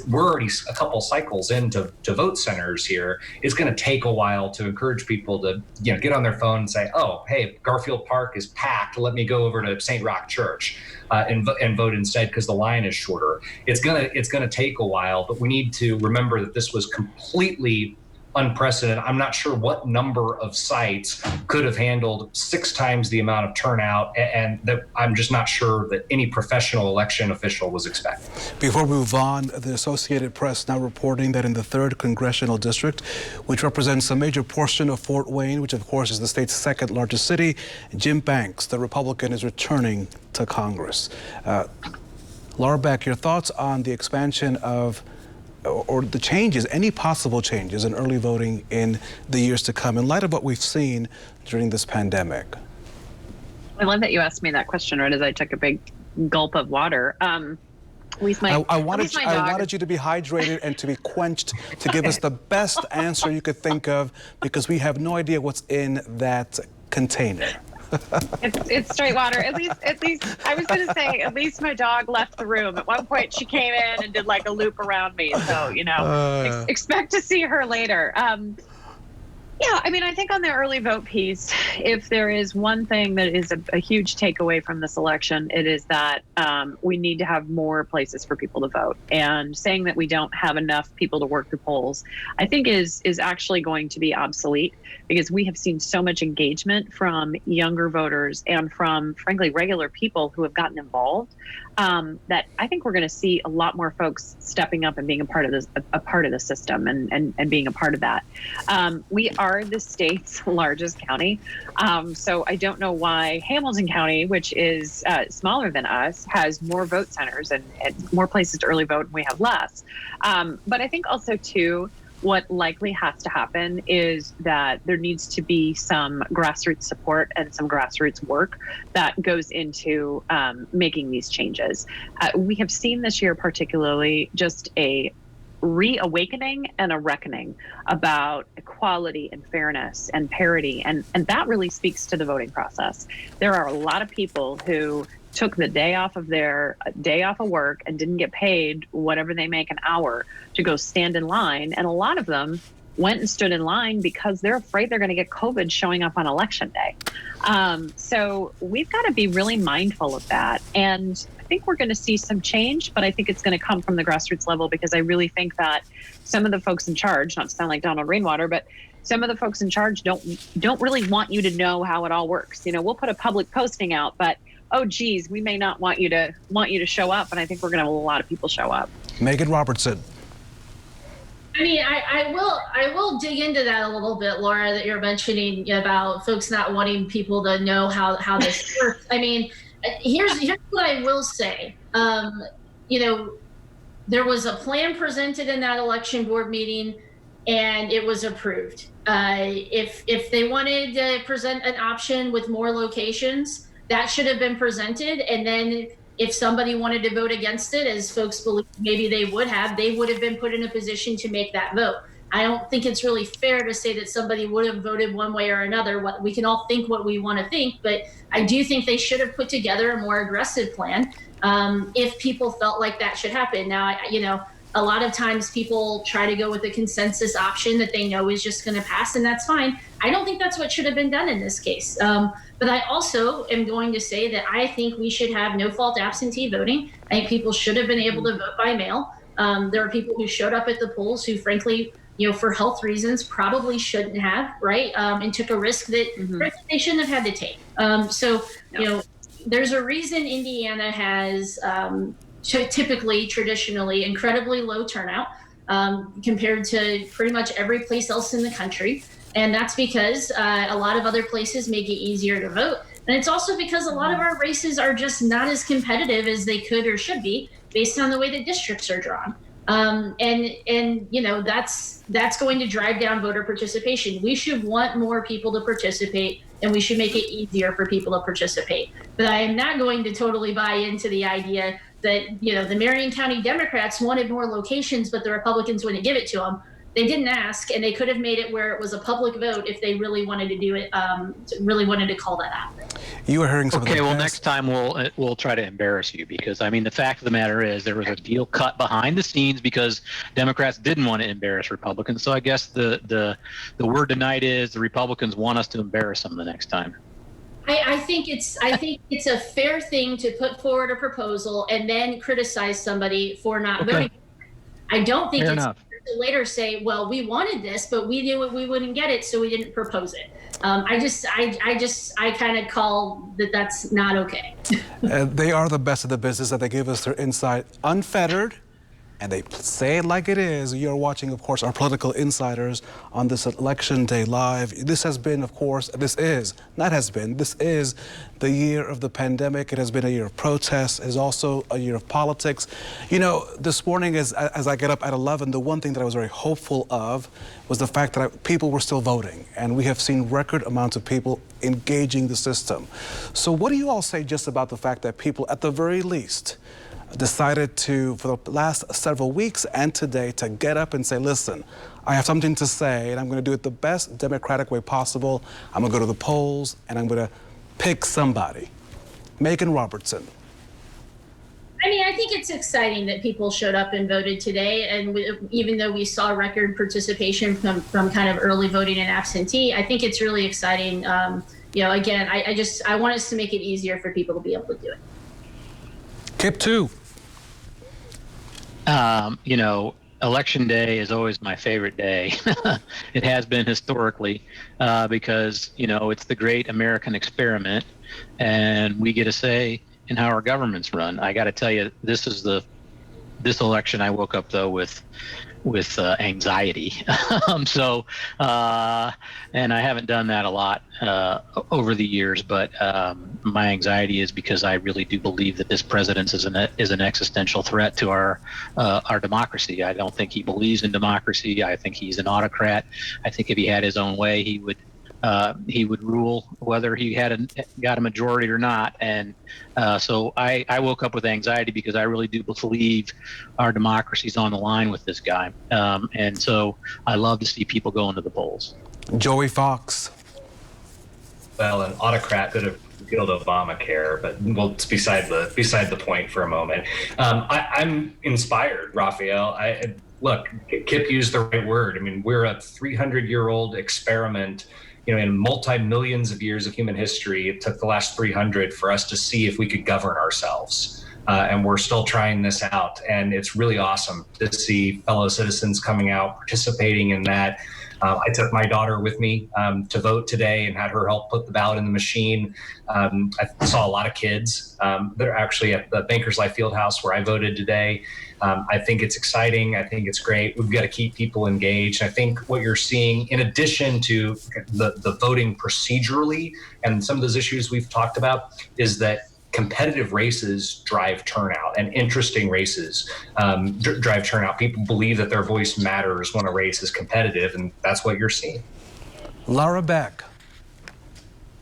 We're already a couple cycles into vote centers here. It's going to take a while to encourage people to get on their phone and say, oh, hey, Garfield Park is packed. Let me go over to St. Roch Church and vote instead because the line is shorter. It's gonna take a while, but we need to remember that this was completely unprecedented. I'm not sure what number of sites could have handled 6 times the amount of turnout, and that I'm just not sure that any professional election official was expecting. Before we move on, the Associated Press now reporting that in the 3rd Congressional District, which represents a major portion of Fort Wayne, which of course is the state's 2nd largest city, Jim Banks, the Republican, is returning to Congress. Laura Beck, your thoughts on the expansion of or the changes, any possible changes in early voting in the years to come in light of what we've seen during this pandemic? I love that you asked me that question right as I took a big gulp of water. I wanted you to be hydrated and to be quenched to give us the best answer you could think of, because we have no idea what's in that container. It's straight water. At least I was going to say, at least my dog left the room. At one point she came in and did like a loop around me. So, expect to see her later. Yeah, I mean, I think on the early vote piece, if there is one thing that is a huge takeaway from this election, it is that we need to have more places for people to vote. And saying that we don't have enough people to work the polls, I think is actually going to be obsolete, because we have seen so much engagement from younger voters and from, frankly, regular people who have gotten involved, that I think we're going to see a lot more folks stepping up and being a part of the system and being a part of that. We are the state's largest county, so I don't know why Hamilton County, which is smaller than us, has more vote centers and more places to early vote, and we have less. But I think also too, what likely has to happen is that there needs to be some grassroots support and some grassroots work that goes into making these changes. We have seen this year particularly just a reawakening and a reckoning about equality and fairness and parity. And that really speaks to the voting process. There are a lot of people who took the day off of work and didn't get paid whatever they make an hour to go stand in line. And a lot of them went and stood in line because they're afraid they're going to get COVID showing up on election day. So we've got to be really mindful of that. And I think we're going to see some change, but I think it's going to come from the grassroots level, because I really think that some of the folks in charge, not to sound like Donald Rainwater, but some of the folks in charge don't really want you to know how it all works. You know, we'll put a public posting out, but oh geez, we may not want you to show up. And I think we're going to have a lot of people show up. Megan Robertson. I mean, I will dig into that a little bit, Laura, that you're mentioning about folks not wanting people to know how this works. I mean, here's what I will say. You know, there was a plan presented in that election board meeting, and it was approved. If they wanted to present an option with more locations, that should have been presented, and then if somebody wanted to vote against it, as folks believe maybe they would have been put in a position to make that vote. I don't think it's really fair to say that somebody would have voted one way or another. We can all think what we want to think, but I do think they should have put together a more aggressive plan if people felt like that should happen. Now, a lot of times people try to go with a consensus option that they know is just going to pass, and that's fine. I don't think that's what should have been done in this case. But I also am going to say that I think we should have no-fault absentee voting. I think people should have been able to vote by mail. There are people who showed up at the polls who, frankly, for health reasons, probably shouldn't have, right? And took a risk that frankly, they shouldn't have had to take. There's a reason Indiana has traditionally, incredibly low turnout compared to pretty much every place else in the country. And that's because a lot of other places make it easier to vote. And it's also because a lot of our races are just not as competitive as they could or should be based on the way the districts are drawn. That's going to drive down voter participation. We should want more people to participate, and we should make it easier for people to participate. But I am not going to totally buy into the idea that, the Marion County Democrats wanted more locations, but the Republicans wouldn't give it to them. They didn't ask, and they could have made it where it was a public vote if they really wanted to do it, really wanted to call that out. You were hearing some of the well, best. next time we'll try to embarrass you, because I mean the fact of the matter is there was a deal cut behind the scenes because Democrats didn't want to embarrass Republicans. So I guess the word tonight is the Republicans want us to embarrass them the next time. I think it's a fair thing to put forward a proposal and then criticize somebody for not voting. I don't think Fair it's enough. to later say, well, we wanted this, but we knew we wouldn't get it, so we didn't propose it. I kind of call that's not okay. They are the best of the business, that they give us their insight unfettered, and they say it like it is. You're watching, of course, our Political Insiders on this Election Day Live. This has been, of course, this is the year of the pandemic. It has been a year of protests. It is also a year of politics. This morning, as I get up at 11, the one thing that I was very hopeful of was the fact that people were still voting, and we have seen record amounts of people engaging the system. So what do you all say just about the fact that people, at the very least, decided to, for the last several weeks and today, to get up and say, listen, I have something to say, and I'm going to do it the best democratic way possible. I'm going to go to the polls, and I'm going to pick somebody. Megan Robertson. I mean, I think it's exciting that people showed up and voted today. And even though we saw record participation from kind of early voting and absentee, I think it's really exciting. Again, I want us to make it easier for people to be able to do it. Kip 2. Election day is always my favorite day. It has been historically because, it's the great American experiment, and we get a say in how our government's run. I got to tell you, this is the This election, I woke up though with anxiety. And I haven't done that a lot over the years, but my anxiety is because I really do believe that this president is an existential threat to our democracy. I don't think he believes in democracy. I think he's an autocrat. I think if he had his own way, he would rule whether he got a majority or not. And so I woke up with anxiety because I really do believe our democracy's on the line with this guy. And so I love to see people going to the polls. Joey Fox. Well, an autocrat could have killed Obamacare, but it's beside the point for a moment. I'm inspired, Raphael. Look, Kip used the right word. I mean, we're a 300-year-old experiment. In multi-millions of years of human history, it took the last 300 for us to see if we could govern ourselves. And we're still trying this out. And it's really awesome to see fellow citizens coming out, participating in that. I took my daughter with me to vote today and had her help put the ballot in the machine. I saw a lot of kids. They're actually at the Bankers Life Fieldhouse where I voted today. I think it's exciting. I think it's great. We've got to keep people engaged. I think what you're seeing, in addition to the voting procedurally and some of those issues we've talked about, is that competitive races drive turnout, and interesting races drive turnout. People believe that their voice matters when a race is competitive, and that's what you're seeing. Laura Beck.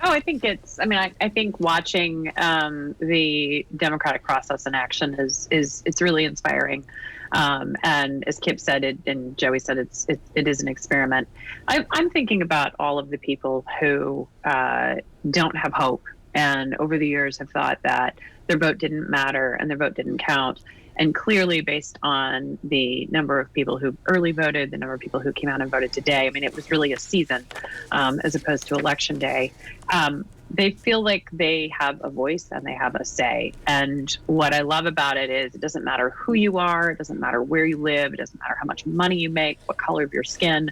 Oh, I think I think watching the democratic process in action it's really inspiring. And as Kip said, and Joey said, it is an experiment. I'm thinking about all of the people who don't have hope, and over the years have thought that their vote didn't matter and their vote didn't count. And clearly, based on the number of people who early voted, the number of people who came out and voted today, I mean, it was really a season as opposed to election day. They feel like they have a voice and they have a say. And what I love about it is it doesn't matter who you are, it doesn't matter where you live, it doesn't matter how much money you make, what color of your skin.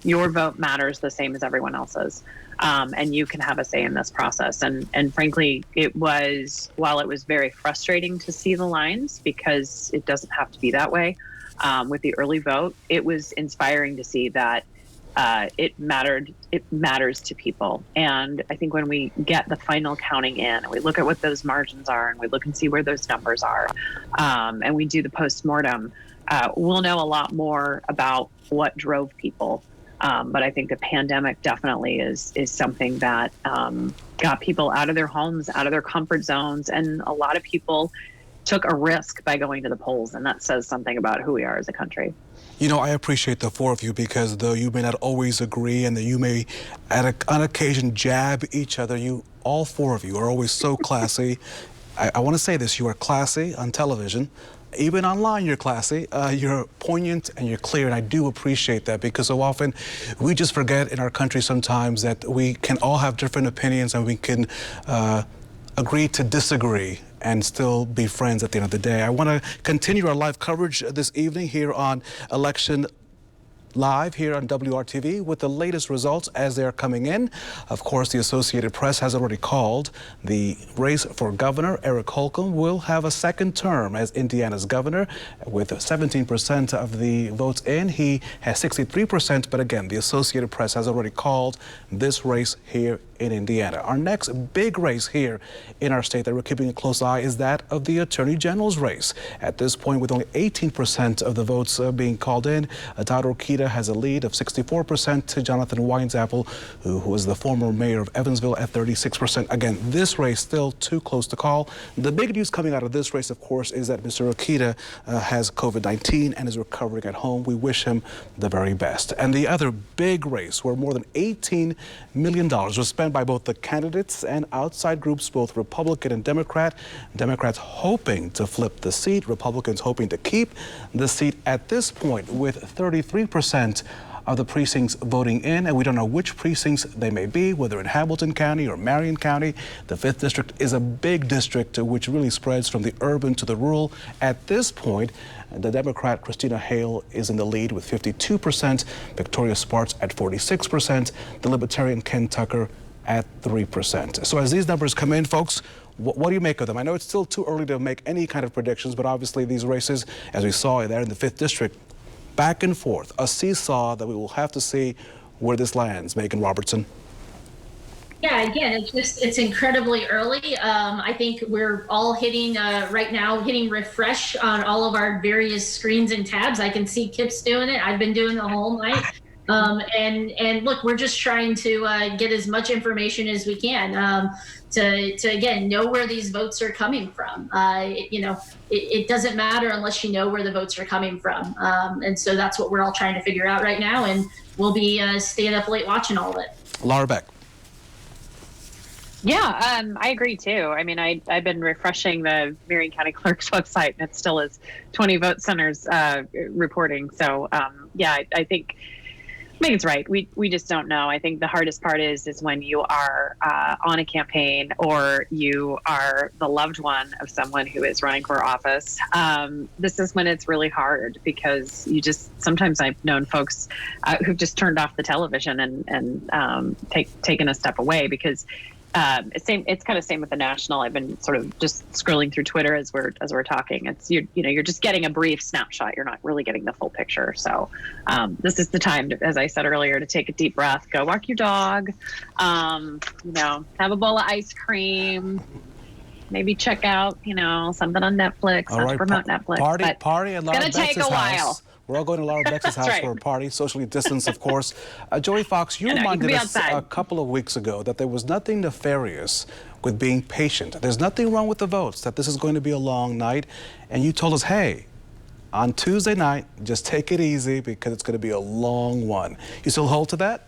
Your vote matters the same as everyone else's. And you can have a say in this process. And frankly, while it was very frustrating to see the lines, because it doesn't have to be that way with the early vote, it was inspiring to see that it matters to people. And I think when we get the final counting in, and we look at what those margins are, and we look and see where those numbers are, and we do the postmortem, we'll know a lot more about what drove people. But I think the pandemic definitely is something that got people out of their homes, out of their comfort zones, and a lot of people took a risk by going to the polls, and that says something about who we are as a country. I appreciate the four of you, because though you may not always agree and that you may on occasion jab each other, all four of you are always so classy. I want to say this, you are classy on television. Even online, you're classy, you're poignant, and you're clear, and I do appreciate that, because so often we just forget in our country sometimes that we can all have different opinions and we can agree to disagree and still be friends at the end of the day. I want to continue our live coverage this evening here on Election Live here on WRTV with the latest results as they're coming in. Of course, the Associated Press has already called the race for governor. Eric Holcomb will have a second term as Indiana's governor with 17% of the votes in. He has 63%, but again, the Associated Press has already called this race here in Indiana. Our next big race here in our state that we're keeping a close eye is that of the Attorney General's race. At this point, with only 18% of the votes being called in, Todd Rokita has a lead of 64% to Jonathan Winesapple, who was the former mayor of Evansville, at 36%. Again, this race still too close to call. The big news coming out of this race, of course, is that Mr. Rokita has COVID-19 and is recovering at home. We wish him the very best. And the other big race, where more than $18 million was spent by both the candidates and outside groups, both Republican and Democrat. Democrats hoping to flip the seat, Republicans hoping to keep the seat at this point, with 33% of the precincts voting in, and we don't know which precincts they may be, whether in Hamilton County or Marion County. The 5th District is a big district which really spreads from the urban to the rural. At this point, the Democrat Christina Hale is in the lead with 52%, Victoria Spartz at 46%, the Libertarian Ken Tucker at 3%. So as these numbers come in, folks, What do you make of them? I know it's still too early to make any kind of predictions, but obviously these races, as we saw there in the 5th District, back and forth, a seesaw that we will have to see where this lands. Megan Robertson. Yeah, again, it's incredibly early. I think we're all hitting right now, hitting refresh on all of our various screens and tabs. I can see Kip's doing it. I've been doing the whole night. And look, we're just trying to get as much information as we can to again know where these votes are coming from. It doesn't matter unless you know where the votes are coming from. And so that's what we're all trying to figure out right now. And we'll be staying up late watching all of it. Laura Beck. Yeah, I agree too. I mean, I've been refreshing the Marion County Clerk's website, and it still is 20 vote centers reporting. So, I think Megan's right. We just don't know. I think the hardest part is when you are on a campaign or you are the loved one of someone who is running for office. This is when it's really hard because sometimes I've known folks who've just turned off the television and taken a step away because it's kind of same with the national. I've been sort of just scrolling through Twitter as we're talking. It's you're just getting a brief snapshot. You're not really getting the full picture. So this is the time, as I said earlier, to take a deep breath, go walk your dog, have a bowl of ice cream, maybe check out something on Netflix. All not right, to promote Netflix. Party at Laura It's gonna take a while. We're all going to Laura Bex's house right. for a party, socially distanced, of course. Joey Fox, you reminded us a couple of weeks ago that there was nothing nefarious with being patient. There's nothing wrong with the votes, that this is going to be a long night. And you told us, hey, on Tuesday night, just take it easy because it's going to be a long one. You still hold to that?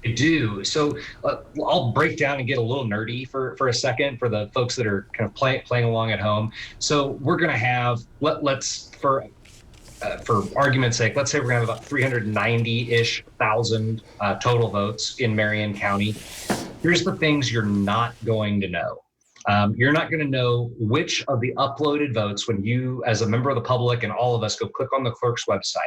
I do. So I'll break down and get a little nerdy for a second for the folks that are kind of playing along at home. So we're going to have, for argument's sake, let's say we're going to have about 390-ish thousand total votes in Marion County. Here's the things you're not going to know. You're not going to know which of the uploaded votes, when you, as a member of the public and all of us, go click on the clerk's website,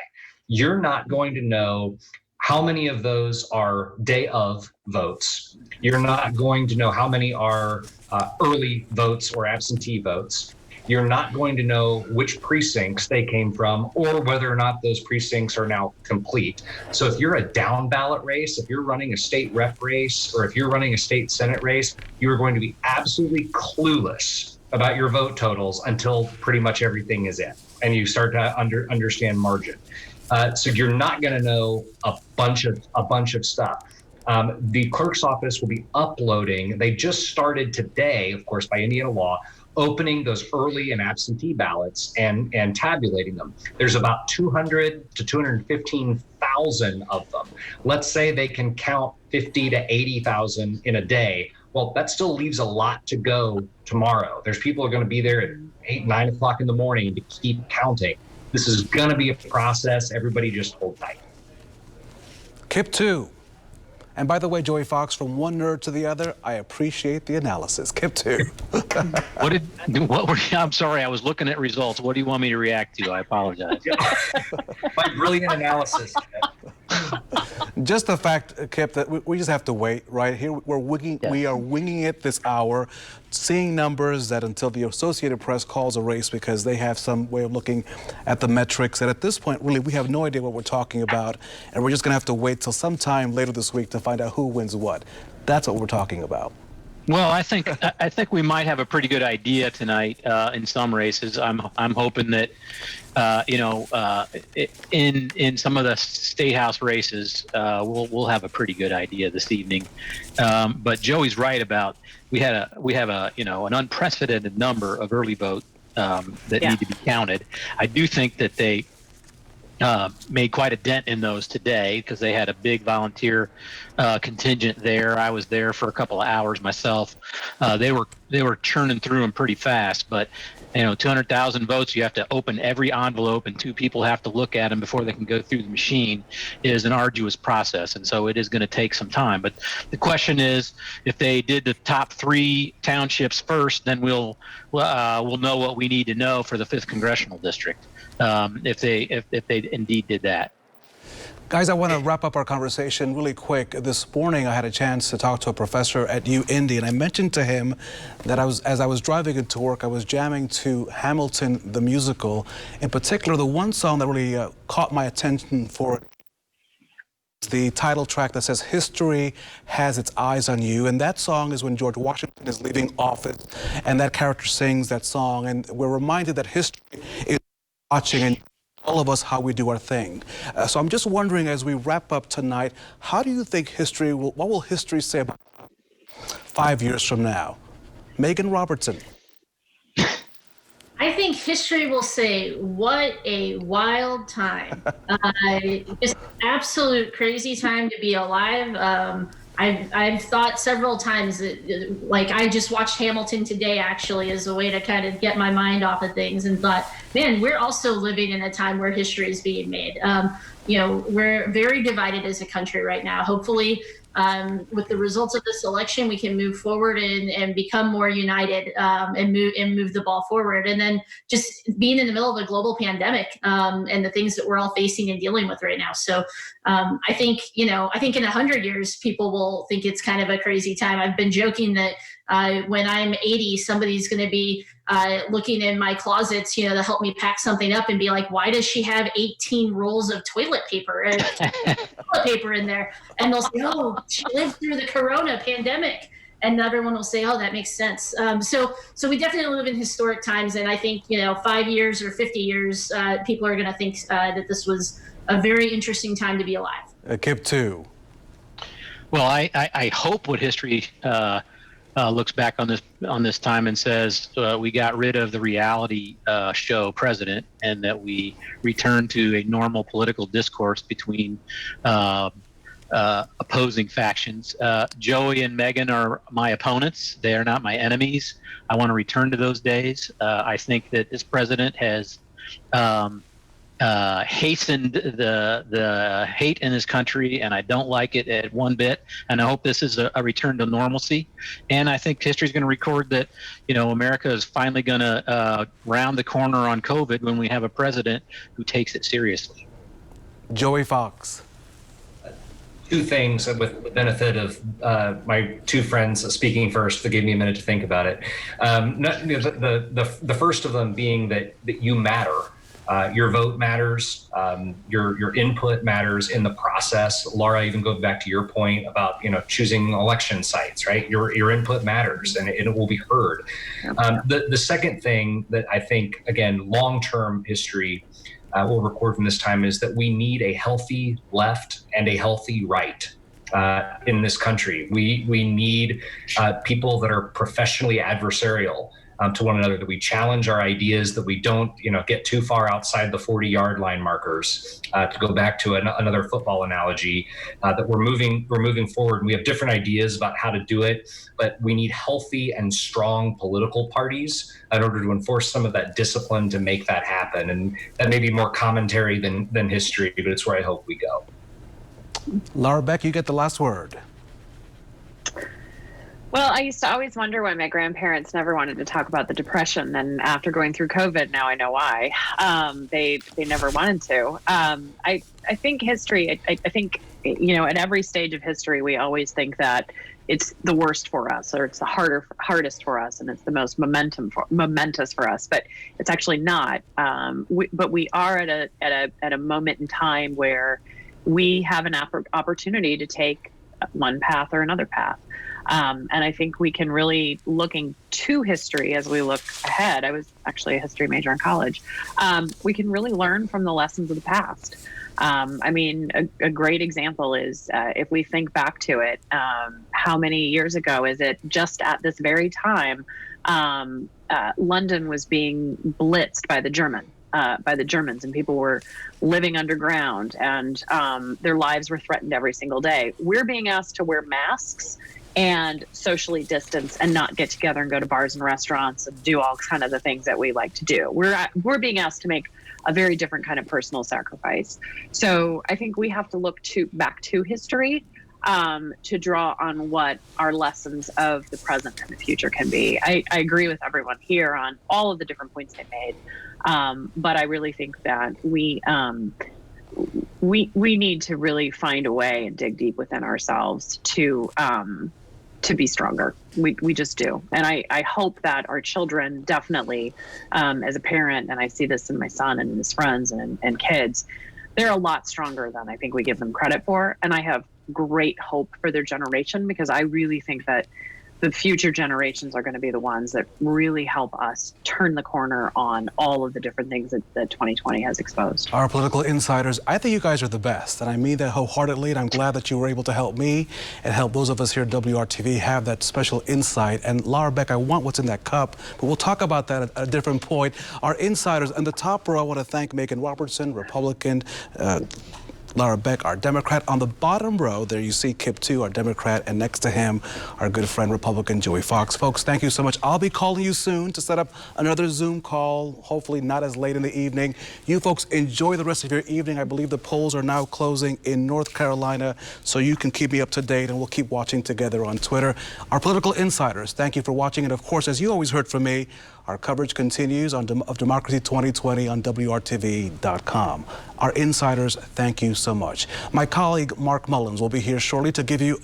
you're not going to know how many of those are day of votes. You're not going to know how many are early votes or absentee votes. You're not going to know which precincts they came from or whether or not those precincts are now complete. So if you're a down ballot race, if you're running a state rep race, or if you're running a state senate race, you are going to be absolutely clueless about your vote totals until pretty much everything is in and you start to understand margin. So you're not going to know a bunch of stuff. The clerk's office will be uploading. They just started today, of course, by Indiana law, opening those early and absentee ballots and tabulating them. There's about 200 to 215,000 of them. Let's say they can count 50 to 80,000 in a day. Well, that still leaves a lot to go tomorrow. There's people who are going to be there at 8, 9 o'clock in the morning to keep counting. This is going to be a process. Everybody just hold tight. Kip 2. And by the way, Joey Fox, from one nerd to the other, I appreciate the analysis. Kip 2. I'm sorry, I was looking at results. What do you want me to react to? I apologize. My brilliant analysis. Just the fact, Kip, that we just have to wait, right? Here we are winging it this hour, seeing numbers that until the Associated Press calls a race because they have some way of looking at the metrics. And at this point, really, we have no idea what we're talking about. And we're just going to have to wait till sometime later this week to find out who wins what. That's what we're talking about. Well, I think we might have a pretty good idea tonight in some races. I'm hoping that in some of the state house races we'll have a pretty good idea this evening. But Joey's right about we have an unprecedented number of early vote that need to be counted. I do think that they made quite a dent in those today because they had a big volunteer contingent there. I was there for a couple of hours myself. They were churning through them pretty fast, but 200,000 votes, you have to open every envelope and 2 people have to look at them before they can go through the machine. It is an arduous process, and so it is going to take some time. But the question is, if they did the top 3 townships first, then we'll know what we need to know for the 5th Congressional District. If they indeed did that. Guys, I want to wrap up our conversation really quick. This morning, I had a chance to talk to a professor at UIndy, and I mentioned to him that as I was driving into work, I was jamming to Hamilton, the musical. In particular, the one song that really caught my attention for the title track that says, "History Has Its Eyes on You." And that song is when George Washington is leaving office, and that character sings that song. And we're reminded that history is watching, and all of us how we do our thing. So I'm just wondering, as we wrap up tonight, how do you think what will history say about 5 years from now? Megan Robertson. I think history will say, what a wild time. Just absolute crazy time to be alive. I've thought several times that, like, I just watched Hamilton today, actually, as a way to kind of get my mind off of things, and thought, man, we're also living in a time where history is being made. We're very divided as a country right now. Hopefully, with the results of this election, we can move forward and become more united, and move the ball forward. And then just being in the middle of a global pandemic, and the things that we're all facing and dealing with right now. So I think in 100 years, people will think it's kind of a crazy time. I've been joking that when I'm 80, somebody's going to be looking in my closets, to help me pack something up and be like, why does she have 18 rolls of toilet paper in there? And they'll say, oh, she lived through the Corona pandemic. And everyone will say, oh, that makes sense. So we definitely live in historic times. And I think, 5 years or 50 years, people are going to think that this was a very interesting time to be alive. Kip 2. Well, I hope what history looks back on this time and says we got rid of the reality show president, and that we returned to a normal political discourse between opposing factions. Joey and Megan are my opponents. They are not my enemies. I want to return to those days. I think that this president has hastened the hate in this country, and I don't like it at one bit. And I hope this is a return to normalcy. And I think history is going to record that, America is finally going to round the corner on COVID when we have a president who takes it seriously. Joey Fox. Two things with the benefit of my two friends speaking first, to give me a minute to think about it. The first of them being that you matter. Your vote matters. Your input matters in the process. Laura, even go back to your point about choosing election sites, right? Your input matters, and it will be heard. The second thing that I think, again, long-term history will record from this time is that we need a healthy left and a healthy right in this country. We need people that are professionally adversarial to one another, that we challenge our ideas, that we don't get too far outside the 40-yard line markers. To go back to another football analogy, that we're moving forward, and we have different ideas about how to do it, but we need healthy and strong political parties in order to enforce some of that discipline to make that happen. And that may be more commentary than history, but it's where I hope we go. Laura Beck, you get the last word. Well, I used to always wonder why my grandparents never wanted to talk about the Depression, and after going through COVID, now I know why. They never wanted to. I think history. I think at every stage of history, we always think that it's the worst for us, or it's the hardest for us, and it's the most momentous for us. But it's actually not. But we are at a moment in time where we have an opportunity to take one path or another path. And I think we can really, looking to history as we look ahead, I was actually a history major in college, we can really learn from the lessons of the past. A great example is if we think back to it, how many years ago is it, just at this very time, London was being blitzed by the Germans, and people were living underground, and their lives were threatened every single day. We're being asked to wear masks and socially distance and not get together and go to bars and restaurants and do all kind of the things that we like to do. We're being asked to make a very different kind of personal sacrifice. So I think we have to look back to history to draw on what our lessons of the present and the future can be. I agree with everyone here on all of the different points they made. But I really think that we need to really find a way and dig deep within ourselves to be stronger. We just do. And I hope that our children definitely, as a parent, and I see this in my son and his friends and kids, they're a lot stronger than I think we give them credit for. And I have great hope for their generation, because I really think that the future generations are going to be the ones that really help us turn the corner on all of the different things that 2020 has exposed. Our political insiders, I think you guys are the best, and I mean that wholeheartedly, and I'm glad that you were able to help me and help those of us here at WRTV have that special insight. And Laura Beck, I want what's in that cup, but we'll talk about that at a different point. Our insiders, in the top row, I want to thank Megan Robertson, Republican, Laura Beck, our Democrat. On the bottom row, there you see Kip 2, our Democrat, and next to him, our good friend, Republican Joey Fox. Folks, thank you so much. I'll be calling you soon to set up another Zoom call, hopefully not as late in the evening. You folks enjoy the rest of your evening. I believe the polls are now closing in North Carolina, so you can keep me up to date, and we'll keep watching together on Twitter. Our political insiders, thank you for watching. And of course, as you always heard from me, our coverage continues of Democracy 2020 on WRTV.com. Our insiders, thank you so much. My colleague, Mark Mullins, will be here shortly to give you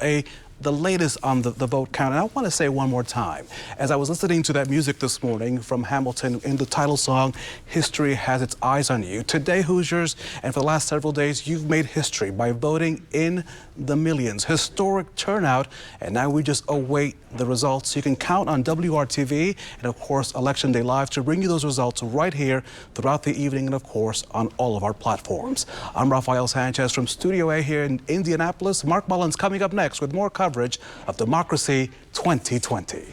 the latest on the vote count. And I want to say one more time, as I was listening to that music this morning from Hamilton in the title song, History Has Its Eyes on You. Today, Hoosiers, and for the last several days, you've made history by voting in the millions. Historic turnout, and now we just await the results. You can count on WRTV and, of course, Election Day Live to bring you those results right here throughout the evening and, of course, on all of our platforms. I'm Rafael Sanchez from Studio A here in Indianapolis. Mark Mullins coming up next with more coverage of Democracy 2020.